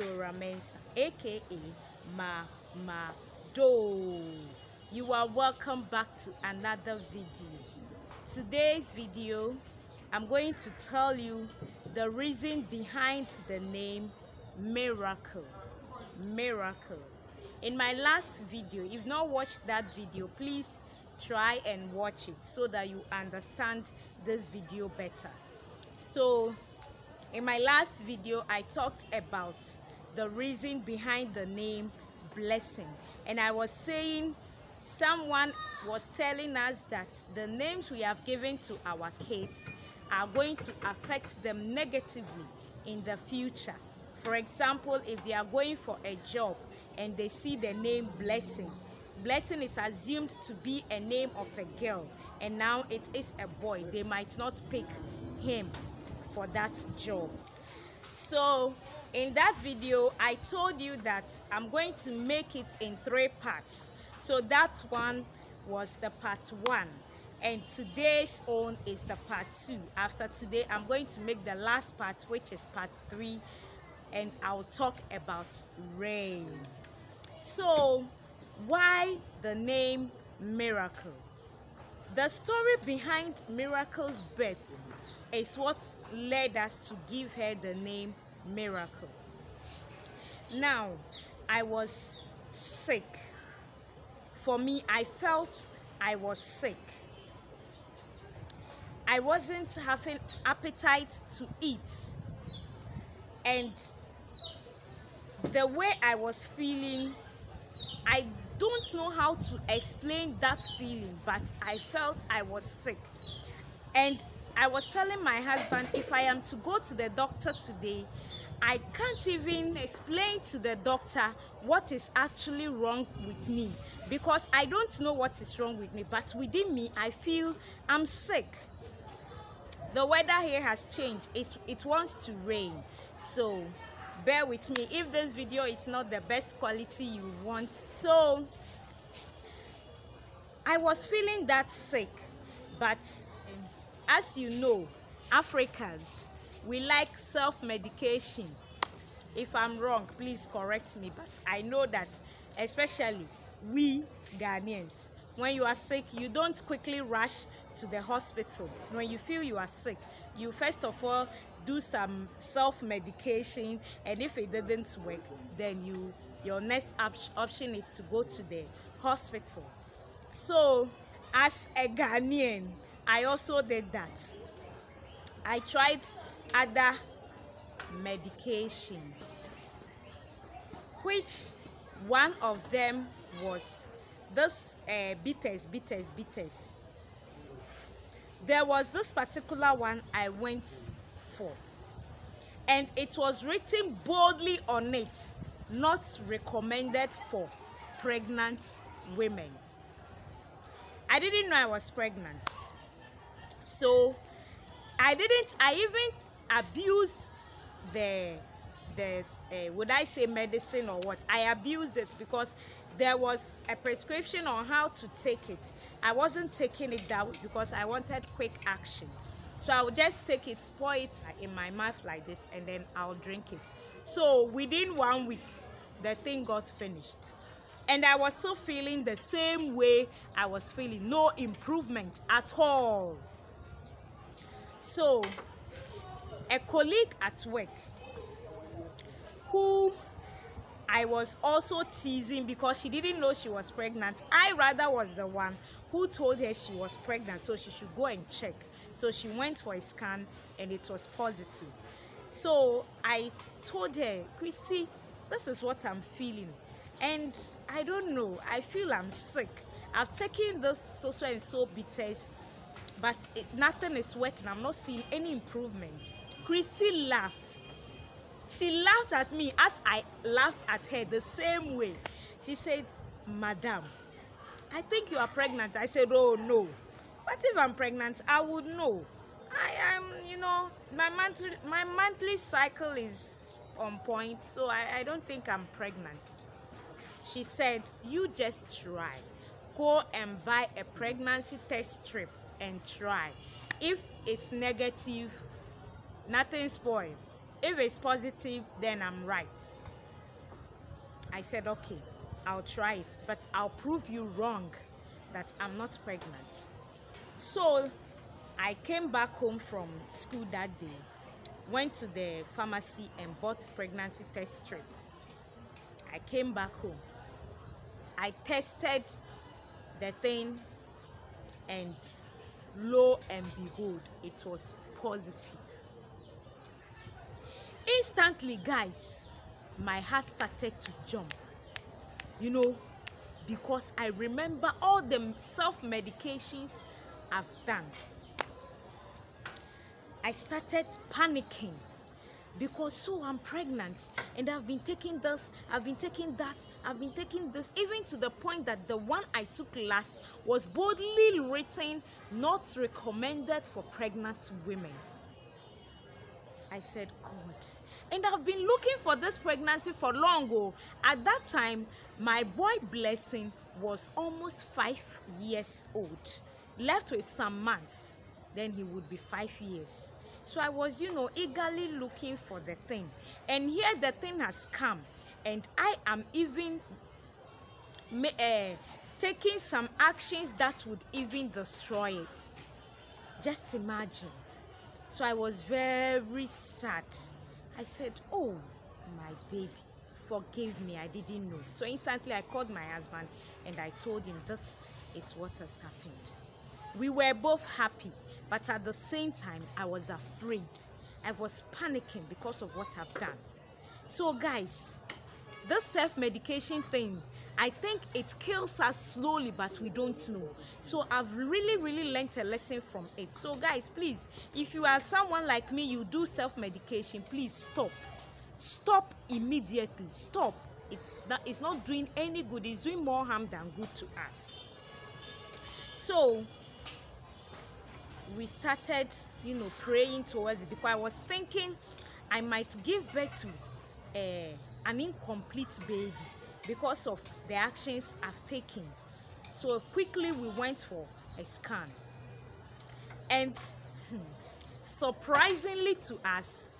Dora Mensa, aka Mama Do. You are welcome back to another video. Today's video, I'm going to tell you the reason behind the name Miracle. Miracle. In my last video, if you've not watched that video, please try and watch it so that you understand this video better. So in my last video, I talked about the reason behind the name Blessing, and I was saying someone was telling us that the names we have given to our kids are going to affect them negatively in the future. For example, if they are going for a job and they see the name Blessing, Blessing is assumed to be a name of a girl, and now it is a boy. They might not pick him for that job. So in that video, I told you that I'm going to make it in 3 parts. So that one was the part 1, and today's own is the part 2. After today, I'm going to make the last part, which is part 3, and I'll talk about rain. So why the name Miracle? The story behind Miracle's birth is what led us to give her the name Miracle. Now, I was sick. For me, I felt I was sick. I wasn't having appetite to eat. And the way I was feeling, I don't know how to explain that feeling, but I felt I was sick. And I was telling my husband, if I am to go to the doctor today, I can't even explain to the doctor what is actually wrong with me, because I don't know what is wrong with me, but within me, I feel I'm sick. The weather here has changed. It wants to rain, so bear with me if this video is not the best quality you want. So I was feeling that sick, but as you know, Africans, we like self-medication. If I'm wrong, please correct me, but I know that especially we Ghanaians, when you are sick, you don't quickly rush to the hospital. When you feel you are sick, you first of all do some self-medication, and if it didn't work, then your next option is to go to the hospital. So as a Ghanaian, I also did that. I tried other medications, which one of them was this bitters. There was this particular one I went for, and it was written boldly on it, not recommended for pregnant women. I didn't know I was pregnant, so I even abused the would I say medicine or what? I abused it because there was a prescription on how to take it. I wasn't taking it that way because I wanted quick action. So I would just take it, pour it in my mouth like this, and then I'll drink it. So within 1 week, the thing got finished. And I was still feeling the same way I was feeling, no improvement at all. So a colleague at work, who I was also teasing because she didn't know she was pregnant, I rather was the one who told her she was pregnant, so she should go and check. So she went for a scan and it was positive. So I told her, Christy, this is what I'm feeling, and I don't know, I feel I'm sick. I've taken this so and so bitters, but nothing is working. I'm not seeing any improvement. Christy laughed. She laughed at me as I laughed at her the same way. She said, Madam, I think you are pregnant. I said, oh no. What if I'm pregnant? I would know. I am, my monthly cycle is on point, so I don't think I'm pregnant. She said, you just try. Go and buy a pregnancy test strip and try. If it's negative, nothing spoiled. If it's positive, then I'm right. I said, okay, I'll try it, but I'll prove you wrong that I'm not pregnant. So I came back home from school that day, went to the pharmacy and bought pregnancy test strip. I came back home. I tested the thing, and lo and behold, it was positive. Instantly, guys, my heart started to jump, because I remember all the self-medications I've done. I started panicking because I'm pregnant and I've been taking this, I've been taking that, I've been taking this, even to the point that the one I took last was boldly written, not recommended for pregnant women. I said, God. And I've been looking for this pregnancy for long ago. At that time, my boy Blessing was almost 5 years old. Left with some months, then he would be 5 years. So I was, eagerly looking for the thing. And here the thing has come. And I am even taking some actions that would even destroy it. Just imagine. So I was very sad. I said, oh, my baby, forgive me, I didn't know. So instantly I called my husband and I told him this is what has happened. We were both happy, but at the same time, I was afraid. I was panicking because of what I've done. So guys, this self-medication thing, I think it kills us slowly, but we don't know. So I've really learned a lesson from it. So guys, please, if you are someone like me, you do self-medication, please stop. Stop immediately. Stop. It's not doing any good. It's doing more harm than good to us. So we started, praying towards it, because I was thinking I might give birth to an incomplete baby because of the actions I've taken. So quickly we went for a scan, and surprisingly to us,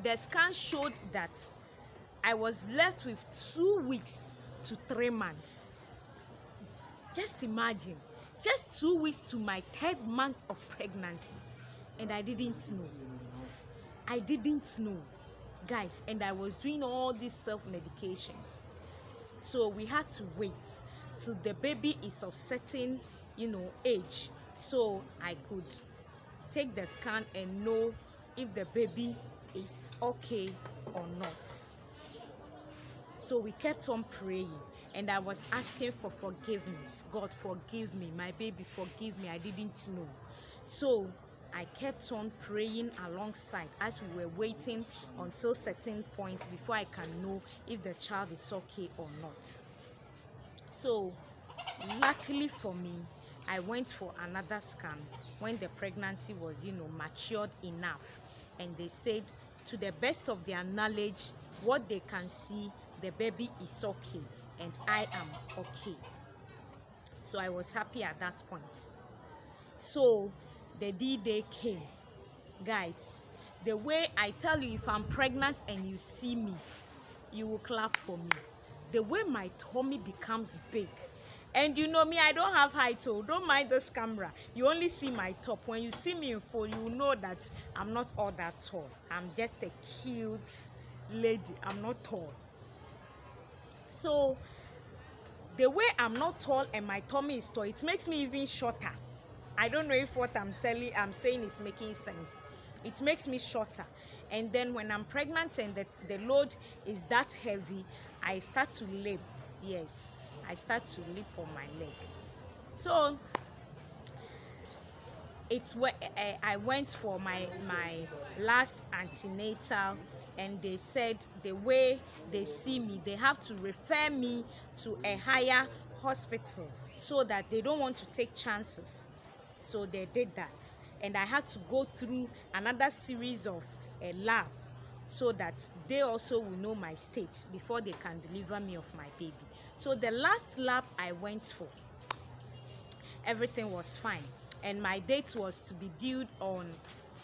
the scan showed that I was left with 2 weeks to 3 months. Just imagine, just 2 weeks to my 3rd month of pregnancy, and I didn't know. I didn't know, guys, and I was doing all these self-medications. So we had to wait till the baby is of certain, age, so I could take the scan and know if the baby is okay or not. So we kept on praying, and I was asking for forgiveness. God, forgive me. My baby, forgive me. I didn't know. So I kept on praying alongside as we were waiting until certain point before I can know if the child is okay or not. So luckily for me, I went for another scan when the pregnancy was, matured enough. And they said, to the best of their knowledge, what they can see, the baby is okay and I am okay. So I was happy at that point. So the D-Day came. Guys, the way I tell you, if I'm pregnant and you see me, you will clap for me. The way my tummy becomes big. And me, I don't have height, so don't mind this camera. You only see my top. When you see me in full, you will know that I'm not all that tall. I'm just a cute lady. I'm not tall. So the way I'm not tall and my tummy is tall, it makes me even shorter. I don't know if what I'm saying is making sense. It makes me shorter. And then when I'm pregnant and the load is that heavy, I start to limp. Yes, I start to limp on my leg. So it's where I went for my last antenatal, and they said the way they see me, they have to refer me to a higher hospital so that they don't want to take chances. So they did that, and I had to go through another series of a lab so that they also will know my state before they can deliver me of my baby. So the last lab I went for, everything was fine, and my date was to be due on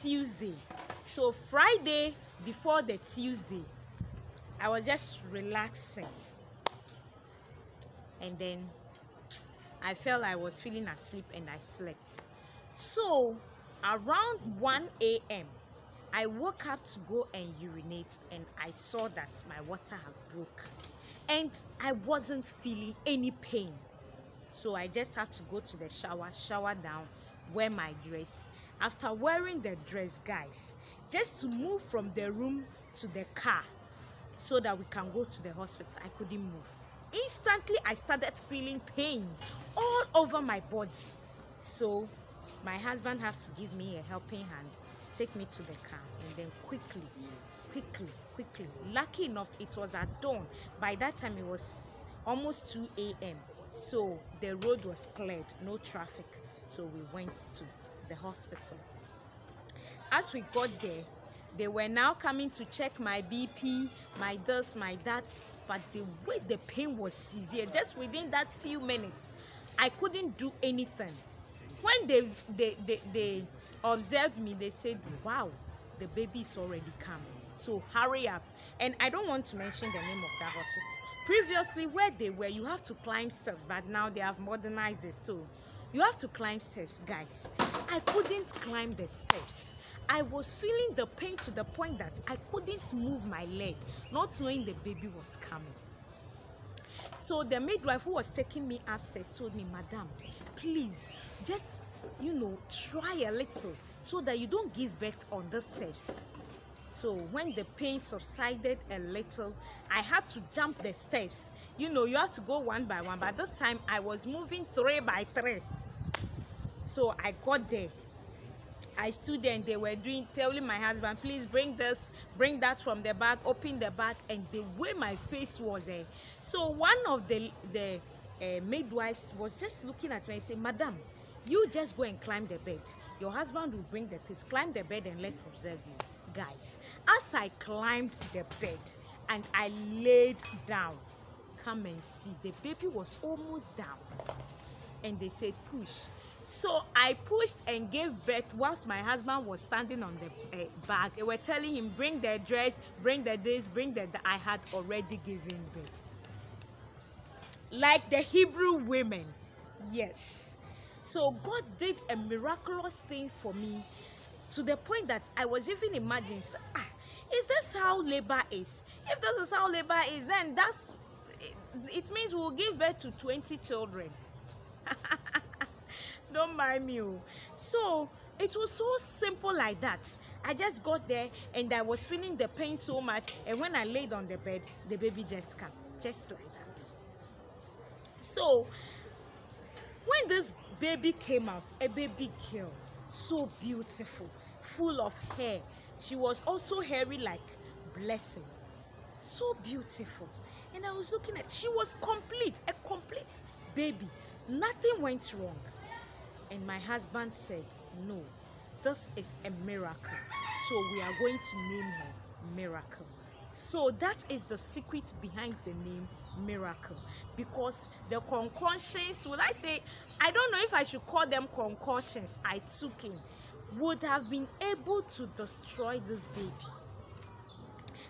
Tuesday. So Friday before the Tuesday, I was just relaxing, and then I felt I was feeling asleep and I slept. So around 1 a.m. I woke up to go and urinate, and I saw that my water had broke and I wasn't feeling any pain. So I just have to go to the shower down, wear my dress. After wearing the dress, guys, just to move from the room to the car so that we can go to the hospital, I couldn't move. Instantly, I started feeling pain all over my body. So my husband had to give me a helping hand, take me to the car, and then quickly, lucky enough, it was at dawn. By that time, it was almost 2 a.m. So the road was cleared, no traffic. So we went to the hospital. As we got there, they were now coming to check my BP, my this, my that. But the way the pain was severe, just within that few minutes, I couldn't do anything. When they observed me, they said, wow, the baby is already coming, so hurry up. And I don't want to mention the name of that hospital. Previously, where they were, you have to climb steps, but now they have modernized it, so you have to climb steps. Guys, I couldn't climb the steps. I was feeling the pain to the point that I couldn't move my leg, not knowing the baby was coming. So the midwife who was taking me upstairs told me, madam, please just try a little so that you don't give birth on the steps. So when the pain subsided a little, I had to jump the steps. You have to go one by one, but this time I was moving 3 by 3. So I got there. I stood there and they were telling my husband, please bring this, bring that from the bag, open the bag. And the way my face was there. So one of the midwives was just looking at me and said, madam, you just go and climb the bed. Your husband will bring the things. Climb the bed and let's observe you. Guys, as I climbed the bed and I laid down, come and see, the baby was almost down. And they said, push. So I pushed and gave birth whilst my husband was standing on the bag. They were telling him, bring the dress, bring the this, bring the that. I had already given birth. Like the Hebrew women. Yes. So God did a miraculous thing for me, to the point that I was even imagining, is this how labor is? If this is how labor is, then it means we'll give birth to 20 children. Don't mind me. So it was so simple like that. I just got there and I was feeling the pain so much, and when I laid on the bed, the baby just came, just like that. So when this baby came out, a baby girl, so beautiful, full of hair. She was also hairy like Blessing, so beautiful. And I was looking at, she was complete, a complete baby. Nothing went wrong. And my husband said, no, this is a miracle, so we are going to name her Miracle. So that is the secret behind the name Miracle, because the concoctions, would I say, I don't know if I should call them concoctions, I took in, would have been able to destroy this baby.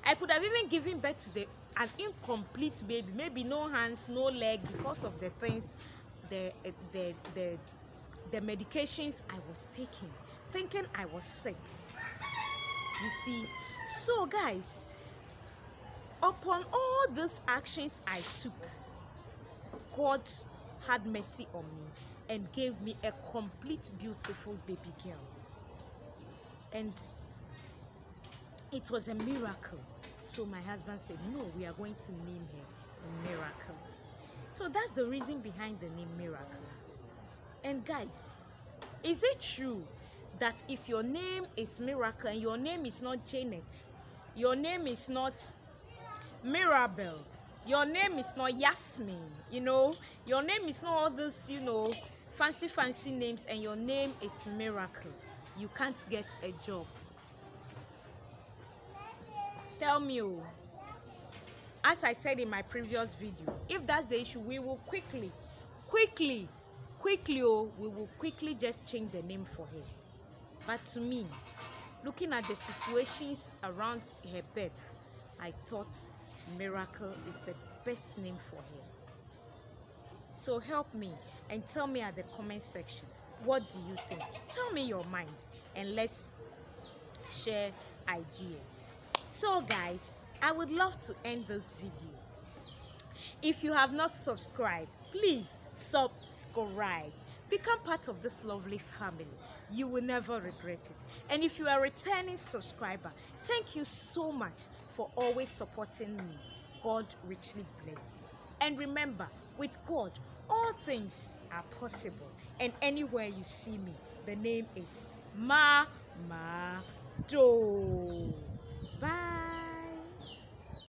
I could have even given birth to an incomplete baby, maybe no hands, no leg, because of the things, the medications I was taking, thinking I was sick. You see, so guys, upon all these actions I took, God had mercy on me and gave me a complete, beautiful baby girl. And it was a miracle. So my husband said, no, we are going to name her Miracle. So that's the reason behind the name Miracle. And guys, is it true that if your name is Miracle and your name is not Janet, your name is not Mirabel, your name is not Yasmin, your name is not all this, fancy names, and your name is Miracle, you can't get a job? Tell me. As I said in my previous video, if that's the issue, we will quickly, we will quickly just change the name for her. But to me, looking at the situations around her birth, I thought Miracle is the best name for her. So help me and tell me at the comment section, what do you think? Tell me your mind and let's share ideas. So guys, I would love to end this video. If you have not subscribed, please subscribe. Become part of this lovely family. You will never regret it. And if you are a returning subscriber, thank you so much for always supporting me. God richly bless you. And remember, with God, all things are possible. And anywhere you see me, the name is Ma Do. Bye.